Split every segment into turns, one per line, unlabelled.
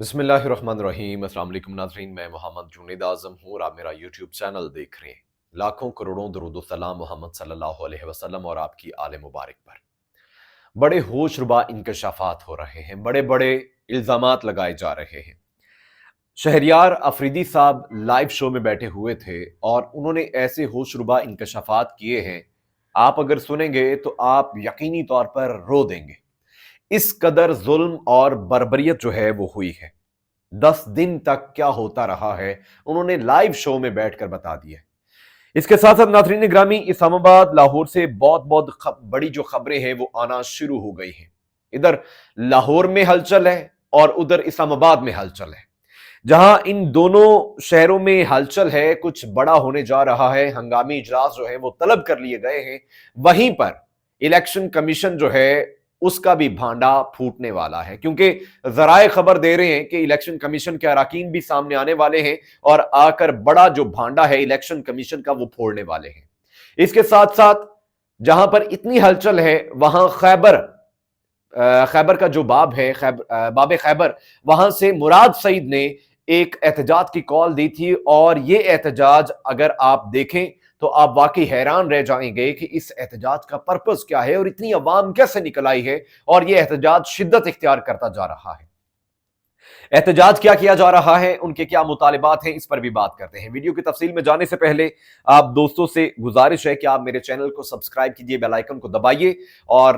بسم اللہ الرحمن الرحیم۔ السلام علیکم ناظرین، میں محمد جنید اعظم ہوں اور آپ میرا یوٹیوب چینل دیکھ رہے ہیں۔ لاکھوں کروڑوں درود و سلام محمد صلی اللہ علیہ وسلم اور آپ کی آل مبارک پر۔ بڑے ہوش ربا انکشافات ہو رہے ہیں، بڑے بڑے الزامات لگائے جا رہے ہیں۔ شہریار افریدی صاحب لائیو شو میں بیٹھے ہوئے تھے اور انہوں نے ایسے ہوش ربا انکشافات کیے ہیں، آپ اگر سنیں گے تو آپ یقینی طور پر رو دیں گے۔ اس قدر ظلم اور بربریت جو ہے وہ ہوئی ہے، 10 دن تک کیا ہوتا رہا ہے انہوں نے لائیو شو میں بیٹھ کر بتا دیا ہے۔ اس کے ساتھ ساتھ ناظرین گرامی، اسلام آباد لاہور سے بہت بڑی جو خبریں ہیں وہ آنا شروع ہو گئی ہیں۔ ادھر لاہور میں ہلچل ہے اور ادھر اسلام آباد میں ہلچل ہے۔ جہاں ان دونوں شہروں میں ہلچل ہے، کچھ بڑا ہونے جا رہا ہے، ہنگامی اجلاس جو ہے وہ طلب کر لیے گئے ہیں، وہیں پر الیکشن کمیشن جو ہے اس کا بھی بھانڈا پھوٹنے والا ہے، کیونکہ ذرائع خبر دے رہے ہیں کہ الیکشن کمیشن کے اراکین بھی سامنے آنے والے ہیں اور آ کر بڑا جو بھانڈا ہے الیکشن کمیشن کا وہ پھوڑنے والے ہیں۔ اس کے ساتھ ساتھ جہاں پر اتنی ہلچل ہے وہاں خیبر کا جو باب ہے، باب خیبر، وہاں سے مراد سعید نے ایک احتجاج کی کال دی تھی، اور یہ احتجاج اگر آپ دیکھیں تو آپ واقعی حیران رہ جائیں گے کہ اس احتجاج کا پرپس کیا ہے اور اتنی عوام کیسے نکل آئی ہے، اور یہ احتجاج شدت اختیار کرتا جا رہا ہے۔ احتجاج کیا جا رہا ہے، ان کے کیا مطالبات ہیں، اس پر بھی بات کرتے ہیں۔ ویڈیو کی تفصیل میں جانے سے پہلے آپ دوستوں سے گزارش ہے کہ آپ میرے چینل کو سبسکرائب کیجئے، بیل آئیکن کو دبائیے، اور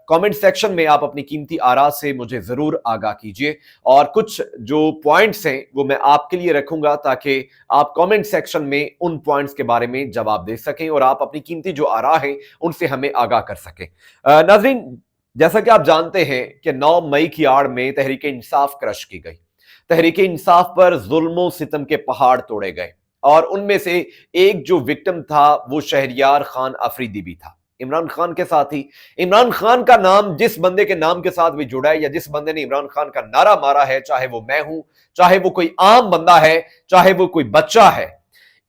کامنٹ سیکشن میں آپ اپنی قیمتی آراء سے مجھے ضرور آگاہ کیجئے، اور کچھ جو پوائنٹس ہیں وہ میں آپ کے لیے رکھوں گا تاکہ آپ کامنٹ سیکشن میں ان پوائنٹس کے بارے میں جواب دے سکیں اور آپ اپنی قیمتی جو آراء ہیں ان سے ہمیں آگاہ کر سکیں۔ ناظرین، جیسا کہ آپ جانتے ہیں کہ 9 مئی کی آڑ میں تحریک انصاف کرش کی گئی۔ تحریک انصاف پر ظلم و ستم کے پہاڑ توڑے گئے، اور ان میں سے ایک جو وکٹم تھا وہ شہریار خان افریدی بھی تھا، عمران خان کے ساتھ ہی۔ عمران خان کا نام جس بندے کے نام کے ساتھ بھی جڑا ہے، یا جس بندے نے عمران خان کا نعرہ مارا ہے، چاہے وہ میں ہوں، چاہے وہ کوئی عام بندہ ہے، چاہے وہ کوئی بچہ ہے،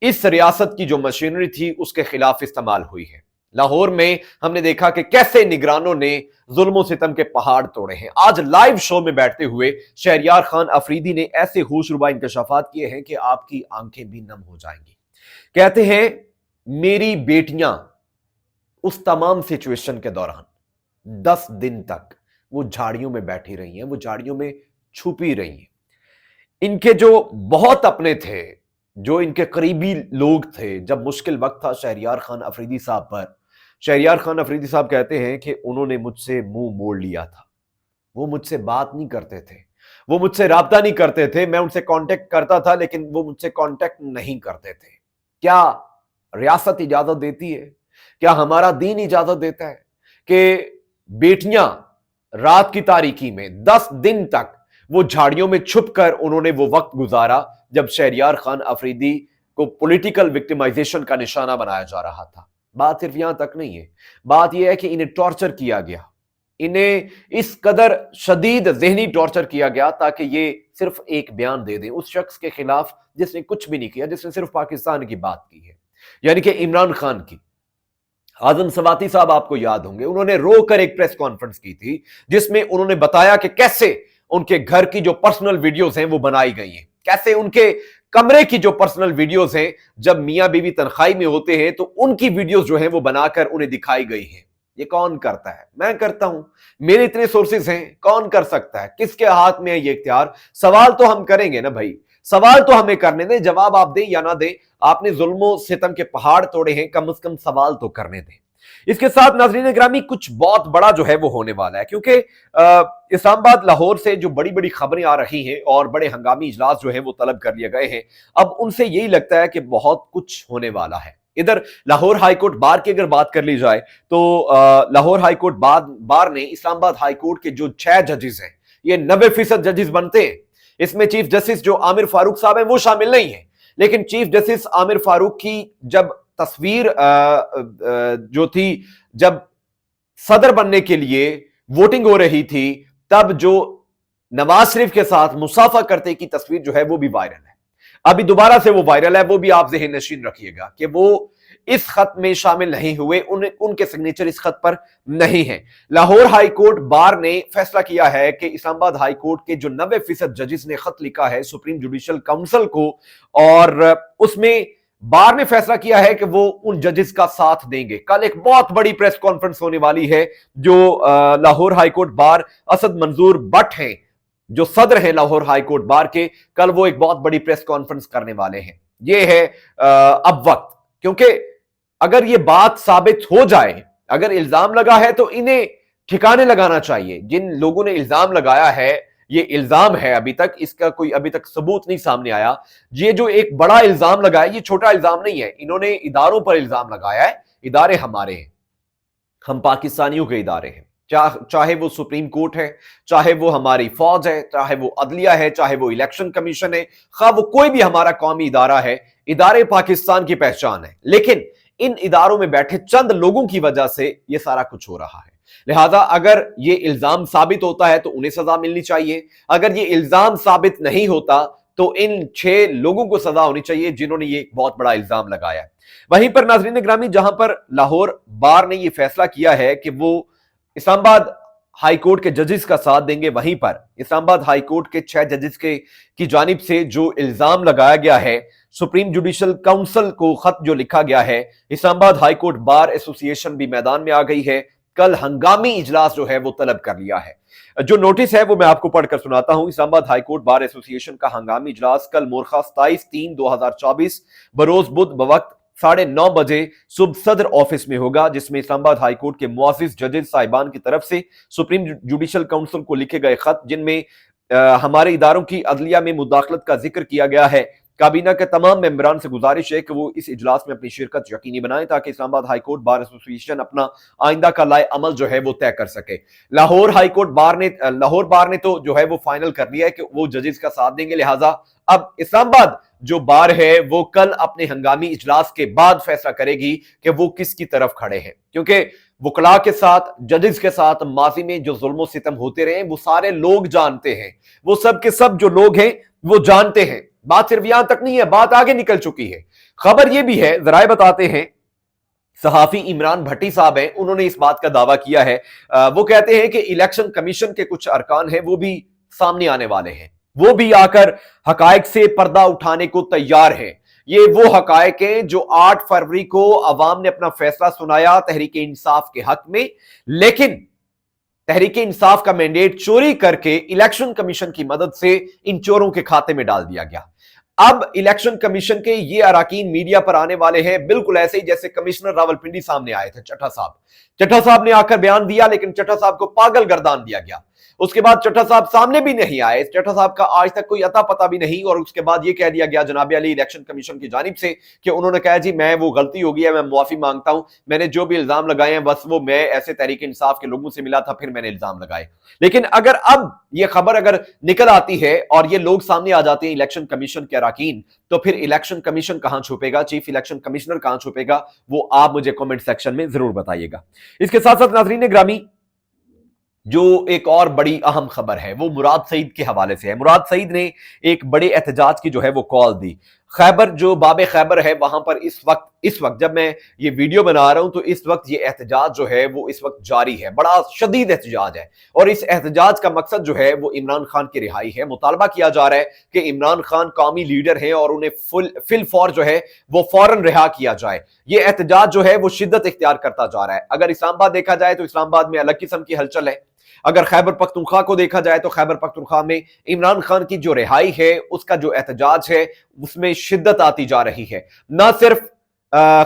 اس ریاست کی جو مشینری تھی اس کے خلاف استعمال ہوئی ہے۔ لاہور میں ہم نے دیکھا کہ کیسے نگرانوں نے ظلم و ستم کے پہاڑ توڑے ہیں۔ آج لائیو شو میں بیٹھتے ہوئے شہریار خان افریدی نے ایسے ہوش ربا انکشافات کیے ہیں کہ آپ کی آنکھیں بھی نم ہو جائیں گی۔ کہتے ہیں میری بیٹیاں اس تمام سچویشن کے دوران 10 دن تک وہ جھاڑیوں میں بیٹھی رہی ہیں، وہ جھاڑیوں میں چھپی رہی ہیں۔ ان کے جو بہت اپنے تھے، جو ان کے قریبی لوگ تھے، جب مشکل وقت تھا شہریار خان افریدی صاحب پر، شہریار خان افریدی صاحب کہتے ہیں کہ انہوں نے مجھ سے منہ موڑ لیا تھا، وہ مجھ سے بات نہیں کرتے تھے، وہ مجھ سے رابطہ نہیں کرتے تھے، میں ان سے کانٹیکٹ کرتا تھا لیکن وہ مجھ سے کانٹیکٹ نہیں کرتے تھے۔ کیا ریاست اجازت دیتی ہے، کیا ہمارا دین اجازت دیتا ہے کہ بیٹیاں رات کی تاریکی میں 10 دن تک وہ جھاڑیوں میں چھپ کر انہوں نے وہ وقت گزارا جب شہریار خان افریدی کو پولیٹیکل وکٹمائزیشن کا نشانہ بنایا جا رہا تھا؟ بات صرف یہاں تک نہیں ہے، بات یہ ہے کہ انہیں ٹارچر کیا گیا، انہیں اس قدر شدید ذہنی ٹارچر کیا گیا تاکہ یہ صرف ایک بیان دے دیں اس شخص کے خلاف جس نے کچھ بھی نہیں کیا، جس نے صرف پاکستان کی بات کی ہے، یعنی کہ عمران خان کی۔ اعظم سواتی صاحب آپ کو یاد ہوں گے، انہوں نے رو کر ایک پریس کانفرنس کی تھی جس میں انہوں نے بتایا کہ کیسے ان کے گھر کی جو پرسنل ویڈیوز ہیں وہ بنائی گئی ہیں، کیسے ان کے کمرے کی جو پرسنل ویڈیوز ہیں جب میاں بیوی تنخواہی میں ہوتے ہیں تو ان کی ویڈیوز جو ہیں وہ بنا کر انہیں دکھائی گئی ہیں۔ یہ کون کرتا ہے؟ میں کرتا ہوں، میرے اتنے سورسز ہیں، کون کر سکتا ہے؟ کس کے ہاتھ میں ہے یہ اختیار؟ سوال تو ہم کریں گے نا بھائی، سوال تو ہمیں کرنے دیں، جواب آپ دیں یا نہ دیں، آپ نے ظلم و ستم کے پہاڑ توڑے ہیں، کم از کم سوال تو کرنے دیں۔ اس کے ساتھ ناظرین گرامی کچھ بہت بڑا جو ہے وہ ہونے والا ہے، کیونکہ اسلام آباد لاہور سے جو بڑی بڑی خبریں آ رہی ہیں اور بڑے ہنگامی اجلاس جو ہے وہ طلب کر لیے گئے ہیں، اب ان سے یہی لگتا ہے کہ بہت کچھ ہونے والا ہے۔ ادھر لاہور ہائی کورٹ بار کی اگر بات کر لی جائے تو لاہور ہائی کورٹ بار نے اسلام آباد ہائی کورٹ کے جو 6 ججز ہیں، یہ 90% ججز بنتے ہیں۔ اس میں چیف جسٹس جو عامر فاروق صاحب ہیں وہ شامل نہیں ہیں، لیکن چیف جسٹس عامر فاروق کی جب تصویر جو تھی، جب صدر بننے کے لیے ووٹنگ ہو رہی تھی، تب جو نواز شریف کے ساتھ مصافحہ کرتے کی تصویر جو ہے وہ بھی وائرل ہے، ابھی دوبارہ سے وہ وائرل ہے، وہ بھی آپ ذہن نشین رکھیے گا کہ وہ اس خط میں شامل نہیں ہوئے، ان کے سگنیچر اس خط پر نہیں ہیں۔ لاہور ہائی کورٹ بار نے فیصلہ کیا ہے کہ اسلام آباد ہائی کورٹ کے جو 90% ججز نے خط لکھا ہے سپریم جوڈیشل کونسل کو، اور اس میں بار نے فیصلہ کیا ہے کہ وہ ان ججز کا ساتھ دیں گے۔ کل ایک بہت بڑی پریس کانفرنس ہونے والی ہے جو Lahore high court bar Asad Manzoor but ہیں جو صدر ہیں لاہور ہائی کورٹ بار کے، کل وہ ایک بہت بڑی پریس کانفرنس کرنے والے ہیں۔ یہ ہے اب وقت، کیونکہ اگر یہ بات ثابت ہو جائے، اگر الزام لگا ہے تو انہیں ٹھکانے لگانا چاہیے۔ جن لوگوں نے الزام لگایا ہے، یہ الزام ہے، ابھی تک اس کا کوئی ابھی تک ثبوت نہیں سامنے آیا۔ یہ جو ایک بڑا الزام لگایا، یہ چھوٹا الزام نہیں ہے، انہوں نے اداروں پر الزام لگایا ہے۔ ادارے ہمارے ہیں، ہم پاکستانیوں کے ادارے ہیں، چاہے وہ سپریم کورٹ ہے، چاہے وہ ہماری فوج ہے، چاہے وہ عدلیہ ہے، چاہے وہ الیکشن کمیشن ہے، خواہ وہ کوئی بھی ہمارا قومی ادارہ ہے، ادارے پاکستان کی پہچان ہے۔ لیکن ان اداروں میں بیٹھے چند لوگوں کی وجہ سے یہ سارا کچھ ہو رہا ہے۔ لہذا اگر یہ الزام ثابت ہوتا ہے تو انہیں سزا ملنی چاہیے، اگر یہ الزام ثابت نہیں ہوتا تو ان 6 لوگوں کو سزا ہونی چاہیے جنہوں نے یہ بہت بڑا الزام لگایا ہے۔ وہیں پر ناظرین گرامی، جہاں پر لاہور بار نے یہ فیصلہ کیا ہے کہ وہ اسلام آباد ہائی کورٹ کے ججز کا ساتھ دیں گے، وہیں پر اسلام آباد ہائی کورٹ کے 6 ججز کی جانب سے جو الزام لگایا گیا ہے، سپریم جوڈیشل کونسل کو خط جو لکھا گیا ہے، اسلام آباد ہائی کورٹ بار ایسوسی ایشن بھی میدان میں آ گئی ہے۔ کل ہنگامی اجلاس جو ہے وہ طلب کر لیا ہے۔ جو نوٹس ہے وہ میں آپ کو پڑھ کر سناتا ہوں۔ اسلام آباد ہائی کورٹ بار ایسوسی ایشن کا ہنگامی اجلاس کل مورخہ 27/3/2024 بروز بدھ بوقت 9:30 بجے صبح صدر آفس میں ہوگا، جس میں اسلام آباد ہائی کورٹ کے معزز ججز صاحبان کی طرف سے سپریم جوڈیشل کونسل کو لکھے گئے خط، جن میں ہمارے اداروں کی عدلیہ میں مداخلت کا ذکر کیا گیا ہے۔ کابینہ کے تمام ممبران سے گزارش ہے کہ وہ اس اجلاس میں اپنی شرکت یقینی بنائیں تاکہ اسلام آباد ہائی کورٹ بار ایسوسی ایشن اپنا آئندہ کا لائے عمل جو ہے وہ طے کر سکے۔ لاہور بار نے تو جو ہے وہ فائنل کر لیا ہے کہ وہ ججز کا ساتھ دیں گے، لہٰذا اب اسلام آباد جو بار ہے وہ کل اپنے ہنگامی اجلاس کے بعد فیصلہ کرے گی کہ وہ کس کی طرف کھڑے ہیں، کیونکہ وکلاء کے ساتھ، ججز کے ساتھ ماضی میں جو ظلم و ستم ہوتے رہے وہ سارے لوگ جانتے ہیں، وہ سب کے سب جو لوگ ہیں وہ جانتے ہیں۔ بات صرف یہاں تک نہیں ہے، بات آگے نکل چکی ہے۔ خبر یہ بھی ہے، ذرائع بتاتے ہیں، صحافی عمران بھٹی صاحب ہیں، انہوں نے اس بات کا دعویٰ کیا ہے، وہ کہتے ہیں کہ الیکشن کمیشن کے کچھ ارکان ہیں وہ بھی سامنے آنے والے ہیں، وہ بھی آ کر حقائق سے پردہ اٹھانے کو تیار ہیں۔ یہ وہ حقائق ہیں جو 8 فروری کو عوام نے اپنا فیصلہ سنایا تحریک انصاف کے حق میں، لیکن تحریک انصاف کا مینڈیٹ چوری کر کے الیکشن کمیشن کی مدد سے ان چوروں کے کھاتے میں ڈال دیا گیا۔ اب الیکشن کمیشن کے یہ اراکین میڈیا پر آنے والے ہیں بالکل ایسے ہی جیسے کمشنر راولپنڈی سامنے آئے تھے، چٹھا صاحب نے آ کر بیان دیا، لیکن چٹھا صاحب کو پاگل گردان دیا گیا۔ اس کے بعد چٹھا صاحب سامنے بھی نہیں آئے، چٹھا صاحب کا آج تک کوئی اتا پتہ بھی نہیں، اور اس کے بعد یہ کہہ دیا گیا جناب علی الیکشن کمیشن کی جانب سے کہ انہوں نے کہا جی میں وہ غلطی ہو گئی ہے، میں معافی مانگتا ہوں، میں نے جو بھی الزام لگائے ہیں بس وہ میں ایسے تحریک انصاف کے لوگوں سے ملا تھا پھر میں نے الزام لگائے۔ لیکن اگر اب یہ خبر اگر نکل آتی ہے اور یہ لوگ سامنے آ جاتے ہیں الیکشن کمیشن کے اراکین، تو پھر الیکشن کمیشن کہاں چھپے گا، چیف الیکشن کمشنر کہاں چھپے گا، وہ آپ مجھے کمنٹ سیکشن میں ضرور بتائیے گا۔ اس کے ساتھ ساتھ ناظرین گرامی، جو ایک اور بڑی اہم خبر ہے وہ مراد سعید کے حوالے سے ہے۔ مراد سعید نے ایک بڑے احتجاج کی جو ہے وہ کال دی۔ خیبر جو باب خیبر ہے وہاں پر اس وقت جب میں یہ ویڈیو بنا رہا ہوں تو اس وقت یہ احتجاج جو ہے وہ اس وقت جاری ہے، بڑا شدید احتجاج ہے، اور اس احتجاج کا مقصد جو ہے وہ عمران خان کی رہائی ہے۔ مطالبہ کیا جا رہا ہے کہ عمران خان قومی لیڈر ہیں اور انہیں فل فور جو ہے وہ فوراً رہا کیا جائے۔ یہ احتجاج جو ہے وہ شدت اختیار کرتا جا رہا ہے۔ اگر اسلام آباد دیکھا جائے تو اسلام آباد میں الگ قسم کی ہلچل ہے، اگر خیبر پختونخوا کو دیکھا جائے تو خیبر پختونخوا میں عمران خان کی جو رہائی ہے اس کا جو احتجاج ہے اس میں شدت آتی جا رہی ہے۔ نہ صرف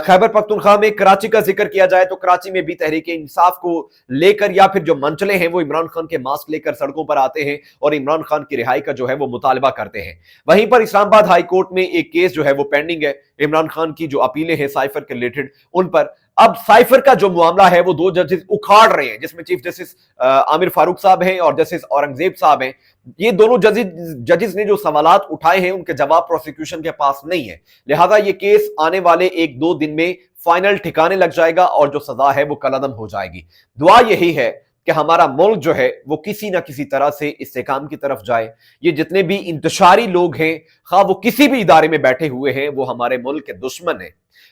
خیبر پختونخوا میں کراچی کا ذکر کیا جائے تو کراچی میں بھی تحریک انصاف کو لے کر یا پھر جو منچلے ہیں وہ عمران خان کے ماسک لے کر سڑکوں پر آتے ہیں اور عمران خان کی رہائی کا جو ہے وہ مطالبہ کرتے ہیں۔ وہیں پر اسلام آباد ہائی کورٹ میں ایک کیس جو ہے وہ پینڈنگ ہے، عمران خان کی جو اپیلیں ہیں سائفر کے ریلیٹڈ ان پر۔ اب سائفر کا جو معاملہ ہے وہ 2 ججز اکھاڑ رہے ہیں، جس میں چیف جسٹس عامر فاروق صاحب ہیں اور جسٹس اورنگزیب صاحب ہیں۔ یہ دونوں ججز نے جو سوالات اٹھائے ہیں ان کے جواب پروسیکیوشن کے پاس نہیں ہے، لہذا یہ کیس آنے والے 1-2 دن میں فائنل ٹھکانے لگ جائے گا اور جو سزا ہے وہ کالعدم ہو جائے گی۔ دعا یہی ہے کہ ہمارا ملک جو ہے وہ کسی نہ کسی طرح سے استحکام کی طرف جائے. یہ جتنے بھی انتشاری لوگ ہیں، خواہ وہ کسی بھی ادارے میں بیٹھے ہوئے ہیں، وہ ہمارے ملک کے دشمن ہیں.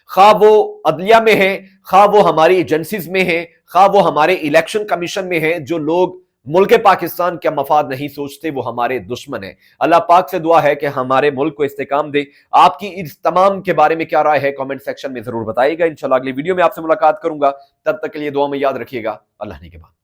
خواہ وہ عدلیہ میں ہیں، خواہ وہ ہماری ایجنسیز میں ہیں، خواہ وہ ہمارے الیکشن کمیشن میں ہیں، جو لوگ ملک پاکستان کا مفاد نہیں سوچتے وہ ہمارے دشمن ہیں. اللہ پاک سے دعا ہے کہ ہمارے ملک کو استحکام دے. آپ کی اس تمام کے بارے میں کیا رائے ہے کامنٹ سیکشن میں ضرور بتائیے گا. انشاءاللہ اگلی ویڈیو میں آپ سے ملاقات کروں گا. تب تک کے لیے دعا میں یاد رکھیے گا. اللہ نے کے بعد.